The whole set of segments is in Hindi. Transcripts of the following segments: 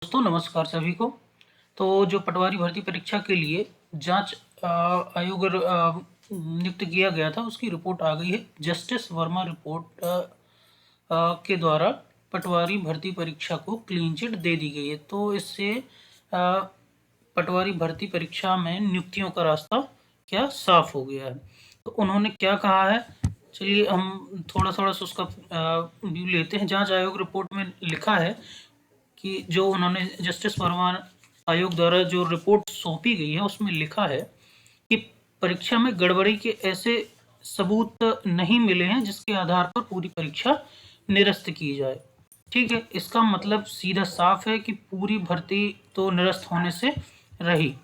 दोस्तों नमस्कार सभी को। तो जो पटवारी भर्ती परीक्षा के लिए जांच आयोग नियुक्त किया गया था उसकी रिपोर्ट आ गई है। जस्टिस वर्मा रिपोर्ट के द्वारा पटवारी भर्ती परीक्षा को क्लीन चिट दे दी गई है। तो इससे पटवारी भर्ती परीक्षा में नियुक्तियों का रास्ता क्या साफ हो गया है। तो उन्होंने क्या कहा है, चलिए हम थोड़ा थोड़ा सा उसका व्यू लेते हैं। जांच आयोग रिपोर्ट में लिखा है कि जो उन्होंने जस्टिस वर्मा आयोग द्वारा जो रिपोर्ट सौंपी गई है उसमें लिखा है कि परीक्षा में गड़बड़ी के ऐसे सबूत नहीं मिले हैं जिसके आधार पर पूरी परीक्षा निरस्त की जाए। ठीक है, इसका मतलब सीधा साफ है कि पूरी भर्ती तो निरस्त होने से रही,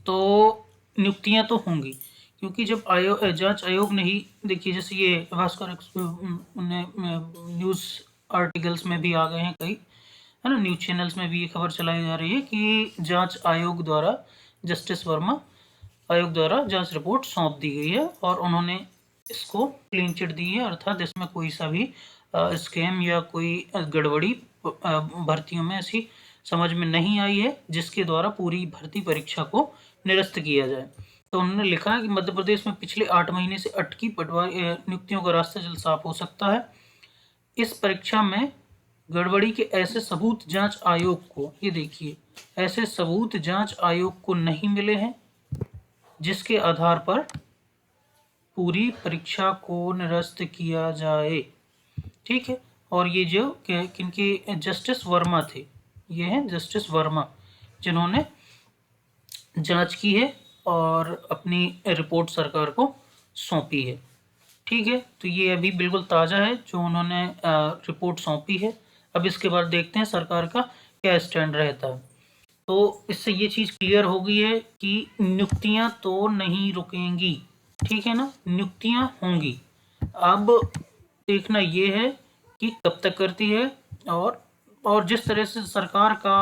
तो नियुक्तियां तो होंगी। क्योंकि जब जांच आयोग ने ही, देखिए जैसे ये भास्कर ने न्यूज़ आर्टिकल्स में भी आ गए हैं कई, है ना, न्यूज़ चैनल्स में भी ये खबर चलाई जा रही है कि जांच आयोग द्वारा जस्टिस वर्मा आयोग द्वारा जांच रिपोर्ट सौंप दी गई है और उन्होंने इसको क्लीन चिट दी है, अर्थात इसमें कोई सा भी स्कैम या कोई गड़बड़ी भर्तियों में ऐसी समझ में नहीं आई है जिसके द्वारा पूरी भर्ती परीक्षा को निरस्त किया जाए। तो उन्होंने लिखा है कि मध्य प्रदेश में पिछले 8 महीने से अटकी पटवारी नियुक्तियों का रास्ता जल्द साफ हो सकता है। इस परीक्षा में गड़बड़ी के ऐसे सबूत जांच आयोग को, ये देखिए, ऐसे सबूत जांच आयोग को नहीं मिले हैं जिसके आधार पर पूरी परीक्षा को निरस्त किया जाए। ठीक है, और ये जो किनके जस्टिस वर्मा थे, ये हैं जस्टिस वर्मा जिन्होंने जांच की है और अपनी रिपोर्ट सरकार को सौंपी है। ठीक है, तो ये अभी बिल्कुल ताज़ा है जो उन्होंने रिपोर्ट सौंपी है। अब इसके बाद देखते हैं सरकार का क्या स्टैंड रहता है। तो इससे ये चीज़ क्लियर हो गई है कि नियुक्तियां तो नहीं रुकेंगी। ठीक है ना, नियुक्तियां होंगी। अब देखना ये है कि कब तक करती है, और जिस तरह से सरकार का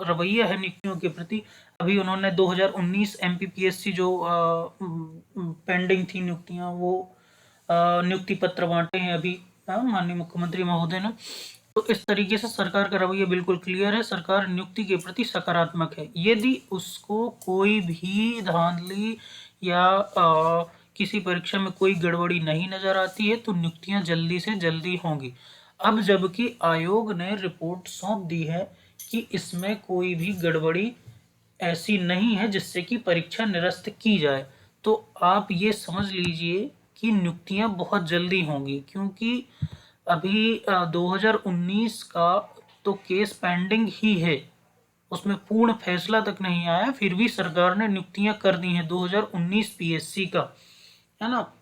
रवैया है नियुक्तियों के प्रति। अभी उन्होंने 2019 एमपीपीएससी जो पेंडिंग थी नियुक्तियां, वो नियुक्ति पत्र बांटे हैं अभी माननीय मुख्यमंत्री महोदय ने। तो इस तरीके से सरकार का रवैया बिल्कुल क्लियर है, सरकार नियुक्ति के प्रति सकारात्मक है। यदि उसको कोई भी धांधली या किसी परीक्षा में कोई गड़बड़ी नहीं नजर आती है तो नियुक्तियां जल्दी से जल्दी होंगी। अब जबकि आयोग ने रिपोर्ट सौंप दी है कि इसमें कोई भी गड़बड़ी ऐसी नहीं है जिससे कि परीक्षा निरस्त की जाए, तो आप ये समझ लीजिए कि नियुक्तियां बहुत जल्दी होंगी। क्योंकि अभी 2019 का तो केस पेंडिंग ही है, उसमें पूर्ण फैसला तक नहीं आया, फिर भी सरकार ने नियुक्तियां कर दी हैं 2019 पीएससी का, है ना।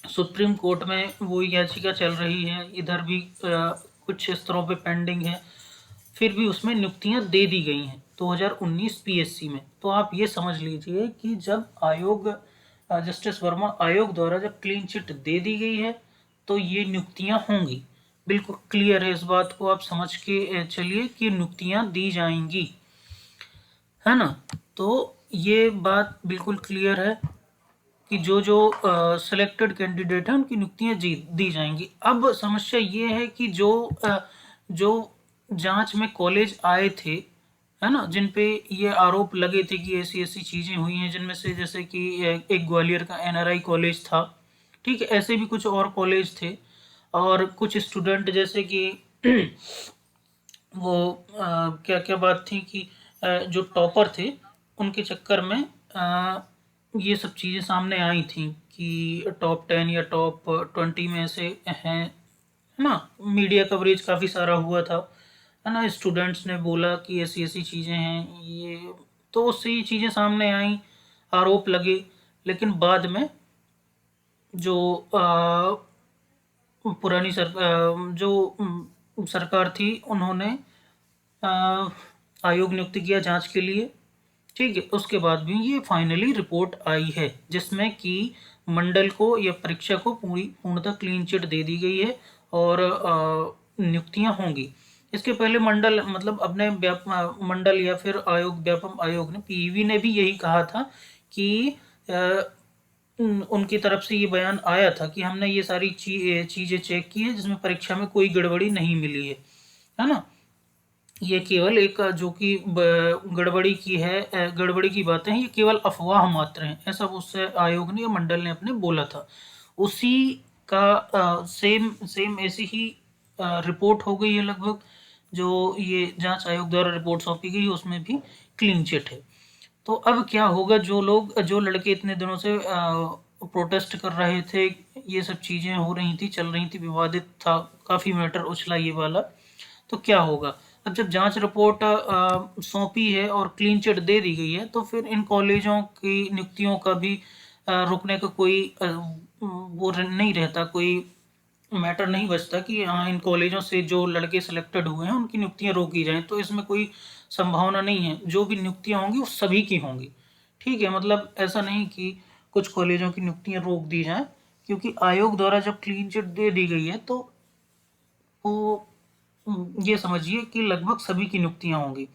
सुप्रीम कोर्ट में वो याचिका चल रही है, इधर भी कुछ स्तरों पे पेंडिंग है, फिर भी उसमें नियुक्तियां दे दी गई हैं 2019 पीएससी में। तो आप ये समझ लीजिए कि जब आयोग जस्टिस वर्मा आयोग द्वारा जब क्लीन चिट दे दी गई है तो ये नियुक्तियां होंगी। बिल्कुल क्लियर है, इस बात को आप समझ के चलिए कि नियुक्तियां दी जाएंगी, है ना। तो ये बात बिल्कुल क्लियर है कि जो जो सिलेक्टेड कैंडिडेट हैं उनकी नियुक्तियां दी जाएंगी। अब समस्या ये है कि जो जांच में कॉलेज आए थे, है ना, जिन पे ये आरोप लगे थे कि ऐसी ऐसी चीज़ें हुई हैं, जिनमें से जैसे कि एक ग्वालियर का एनआरआई कॉलेज था। ठीक है, ऐसे भी कुछ और कॉलेज थे और कुछ स्टूडेंट जैसे कि वो क्या क्या बात थी कि जो टॉपर थे उनके चक्कर में ये सब चीज़ें सामने आई थी कि टॉप 10 या टॉप 20 में से हैं, है ना। मीडिया कवरेज काफ़ी सारा हुआ था, है ना। स्टूडेंट्स ने बोला कि ऐसी ऐसी चीज़ें हैं, ये तो उससे ये चीज़ें सामने आई, आरोप लगे। लेकिन बाद में जो पुरानी सरकार थी उन्होंने आयोग नियुक्त किया जांच के लिए। ठीक है, उसके बाद भी ये फाइनली रिपोर्ट आई है जिसमें कि मंडल को या परीक्षा को पूर्णतः क्लीन चिट दे दी गई है और नियुक्तियां होंगी। इसके पहले मंडल, मतलब अपने मंडल या फिर आयोग, व्यापम आयोग ने, पीईबी ने भी यही कहा था कि उनकी तरफ से ये बयान आया था कि हमने ये सारी चीज़ें चेक की है जिसमें परीक्षा में कोई गड़बड़ी नहीं मिली है ना। ये केवल एक जो कि गड़बड़ी की है, गड़बड़ी की बातें हैं, ये केवल अफवाह मात्र हैं, ऐसा उस आयोग ने या मंडल ने अपने बोला था। उसी का सेम सेम ऐसी ही रिपोर्ट हो गई है लगभग, जो ये जांच आयोग द्वारा रिपोर्ट सौंपी गई उसमें भी क्लीन चिट है। तो अब क्या होगा, जो लड़के इतने दिनों से प्रोटेस्ट कर रहे थे, ये सब चीज़ें हो रही थी, चल रही थी, विवादित था, काफ़ी मैटर उछला ये वाला, तो क्या होगा? अब जब जांच रिपोर्ट सौंपी है और क्लीन चिट दे दी गई है, तो फिर इन कॉलेजों की नियुक्तियों का भी रुकने का कोई नहीं रहता, कोई मैटर नहीं बचता कि हाँ इन कॉलेजों से जो लड़के सिलेक्टेड हुए हैं उनकी नियुक्तियां रोकी जाएं। तो इसमें कोई संभावना नहीं है, जो भी नियुक्तियां होंगी वो सभी की होंगी। ठीक है, मतलब ऐसा नहीं कि कुछ कॉलेजों की नियुक्तियां रोक दी जाएं, क्योंकि आयोग द्वारा जब क्लीन चिट दे दी गई है तो वो ये समझिए कि लगभग सभी की नियुक्तियां होंगी।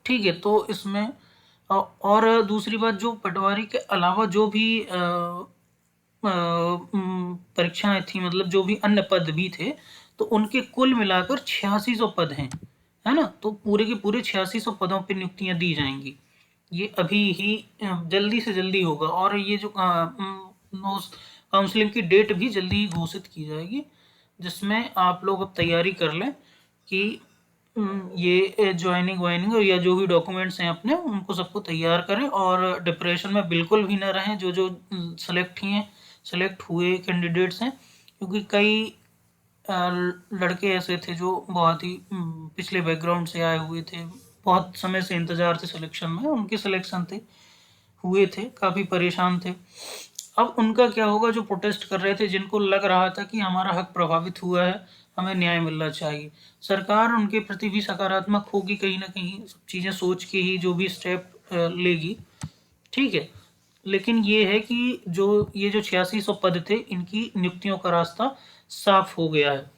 ठीक है, तो इसमें और दूसरी बात, जो पटवारी के अलावा जो भी परीक्षाएं थी, मतलब जो भी अन्य पद भी थे, तो उनके कुल मिलाकर 8600 पद हैं, है ना? तो पूरे के पूरे 8600 पदों पर नियुक्तियां दी जाएंगी। ये अभी ही जल्दी से जल्दी होगा, और ये जो काउंसलिंग की डेट भी जल्दी ही घोषित की जाएगी, जिसमें आप लोग अब तैयारी कर लें कि ये ज्वाइनिंग वाइनिंग या जो भी डॉक्यूमेंट्स हैं अपने, उनको सबको तैयार करें, और डिप्रेशन में बिल्कुल भी ना रहें जो जो सेलेक्ट हुए कैंडिडेट्स हैं, क्योंकि कई लड़के ऐसे थे जो बहुत ही पिछले बैकग्राउंड से आए हुए थे, बहुत समय से इंतजार थे सिलेक्शन में, उनके सिलेक्शन थे, हुए थे, काफ़ी परेशान थे। अब उनका क्या होगा, जो प्रोटेस्ट कर रहे थे, जिनको लग रहा था कि हमारा हक प्रभावित हुआ है, हमें न्याय मिलना चाहिए, सरकार उनके प्रति भी सकारात्मक होगी, कहीं ना कहीं सब चीज़ें सोच के ही जो भी स्टेप लेगी। ठीक है, लेकिन ये है कि ये जो 8600 पद थे, इनकी नियुक्तियों का रास्ता साफ हो गया है,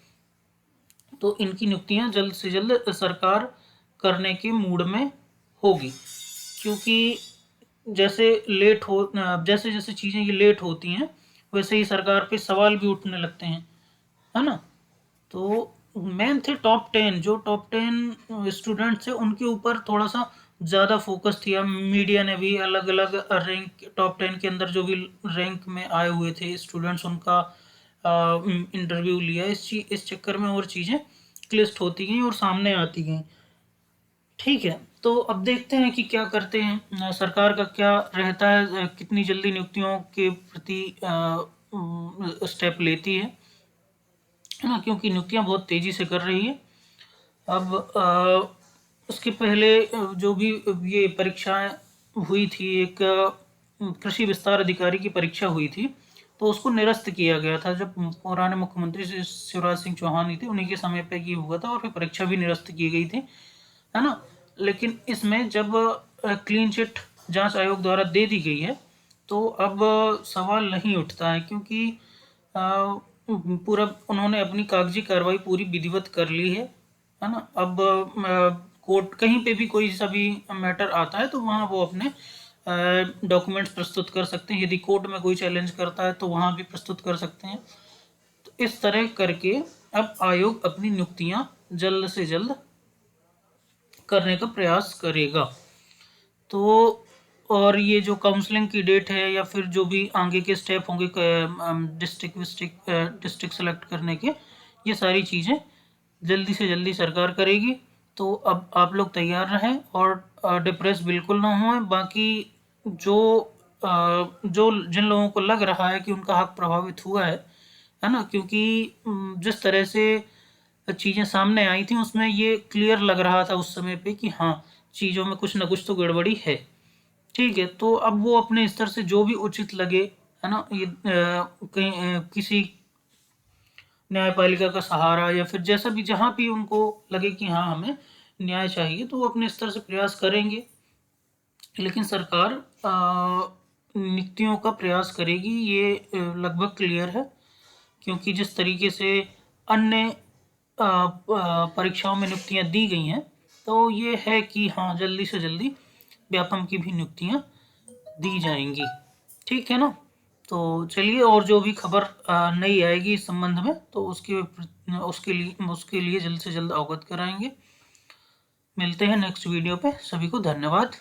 तो इनकी नियुक्तियां जल्द से जल्द सरकार करने के मूड में होगी, क्योंकि जैसे जैसे चीज़ें ये लेट होती हैं, वैसे ही सरकार पे सवाल भी उठने लगते हैं, है ना? तो मेन थे टॉप 10, जो टॉप 10 स्टूडेंट्स थे, उनके ऊपर थोड़ा सा ज़्यादा फोकस किया। मीडिया ने भी अलग अलग रैंक, टॉप 10 के अंदर जो भी रैंक में आए हुए थे स्टूडेंट्स, उनका इंटरव्यू लिया। इस चक्कर में और चीज़ें क्लिस्ट होती गई और सामने आती गई। ठीक है, तो अब देखते हैं कि क्या करते हैं, सरकार का क्या रहता है, कितनी जल्दी नियुक्तियों के प्रति स्टेप लेती है ना? क्योंकि नियुक्तियां बहुत तेज़ी से कर रही है। अब उसके पहले जो भी ये परीक्षाएं हुई थी, एक कृषि विस्तार अधिकारी की परीक्षा हुई थी, तो उसको निरस्त किया गया था। जब पुराने मुख्यमंत्री शिवराज सिंह चौहान ही थे, उन्हीं के समय पे ये हुआ था, और फिर परीक्षा भी निरस्त की गई थी, है ना? लेकिन इसमें जब क्लीन चिट जांच आयोग द्वारा दे दी गई है, तो अब सवाल नहीं उठता है, क्योंकि पूरा उन्होंने अपनी कागजी कार्रवाई पूरी विधिवत कर ली है ना? अब कोर्ट कहीं पे भी कोई सा भी मैटर आता है, तो वहाँ वो अपने डॉक्यूमेंट्स प्रस्तुत कर सकते हैं। यदि कोर्ट में कोई चैलेंज करता है तो वहाँ भी प्रस्तुत कर सकते हैं। तो इस तरह करके अब आयोग अपनी नियुक्तियाँ जल्द से जल्द करने का प्रयास करेगा। तो और ये जो काउंसलिंग की डेट है, या फिर जो भी आगे के स्टेप होंगे डिस्ट्रिक्ट सेलेक्ट करने के, ये सारी चीज़ें जल्दी से जल्दी सरकार करेगी। तो अब आप लोग तैयार रहें और डिप्रेस बिल्कुल ना हों। बाकी जो जो जिन लोगों को लग रहा है कि उनका हक प्रभावित हुआ है ना? क्योंकि जिस तरह से चीज़ें सामने आई थी, उसमें ये क्लियर लग रहा था उस समय पे कि हाँ, चीज़ों में कुछ ना कुछ तो गड़बड़ी है। ठीक है, तो अब वो अपने स्तर से जो भी उचित लगे, है ना, ये कहीं किसी न्यायपालिका का सहारा, या फिर जैसा भी, जहाँ भी उनको लगे कि हाँ हमें न्याय चाहिए, तो वो अपने स्तर से प्रयास करेंगे। लेकिन सरकार नियुक्तियों का प्रयास करेगी, ये लगभग क्लियर है, क्योंकि जिस तरीके से अन्य परीक्षाओं में नियुक्तियां दी गई हैं, तो ये है कि हाँ, जल्दी से जल्दी व्यापम की भी नियुक्तियां दी जाएंगी। ठीक है ना? तो चलिए, और जो भी खबर नई आएगी इस संबंध में, तो उसके लिए जल्द से जल्द अवगत कराएंगे। मिलते हैं नेक्स्ट वीडियो पे। सभी को धन्यवाद।